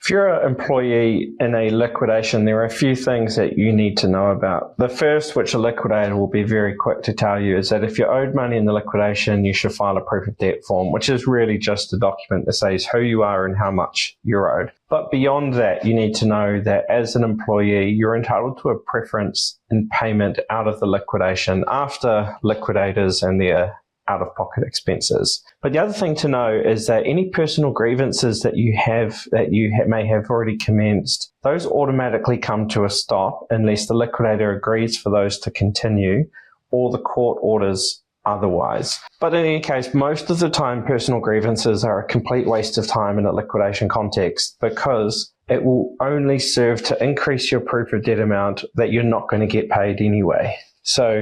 If you're an employee in a liquidation, there are a few things that you need to know about. The first, which a liquidator will be very quick to tell you, is that if you're owed money in the liquidation, you should file a proof of debt form, which is really just a document that says who you are and how much you're owed. But beyond that, you need to know that as an employee, you're entitled to a preference in payment out of the liquidation after liquidators and their out-of-pocket expenses. But the other thing to know is that any personal grievances that you may have already commenced, those automatically come to a stop unless the liquidator agrees for those to continue or the court orders otherwise. But in any case, most of the time personal grievances are a complete waste of time in a liquidation context because it will only serve to increase your proof of debt amount that you're not going to get paid anyway. So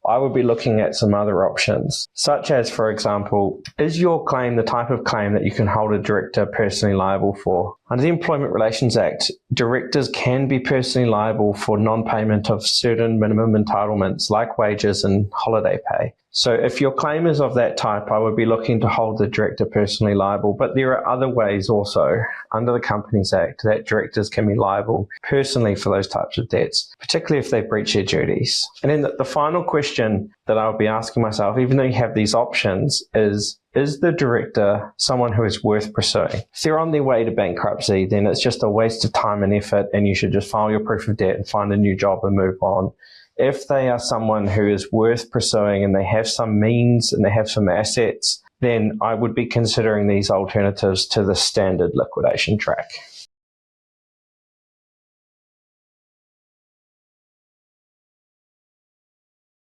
I would be looking at some other options, such as, for example, is your claim the type of claim that you can hold a director personally liable for? Under the Employment Relations Act, directors can be personally liable for non-payment of certain minimum entitlements like wages and holiday pay. So if your claim is of that type, I would be looking to hold the director personally liable. But there are other ways also under the Companies Act that directors can be liable personally for those types of debts, particularly if they breach their duties. And then the final question that I would be asking myself, even though you have these options, is the director someone who is worth pursuing? If they're on their way to bankruptcy, then it's just a waste of time and effort, and you should just file your proof of debt and find a new job and move on. If they are someone who is worth pursuing and they have some means and they have some assets, then I would be considering these alternatives to the standard liquidation track.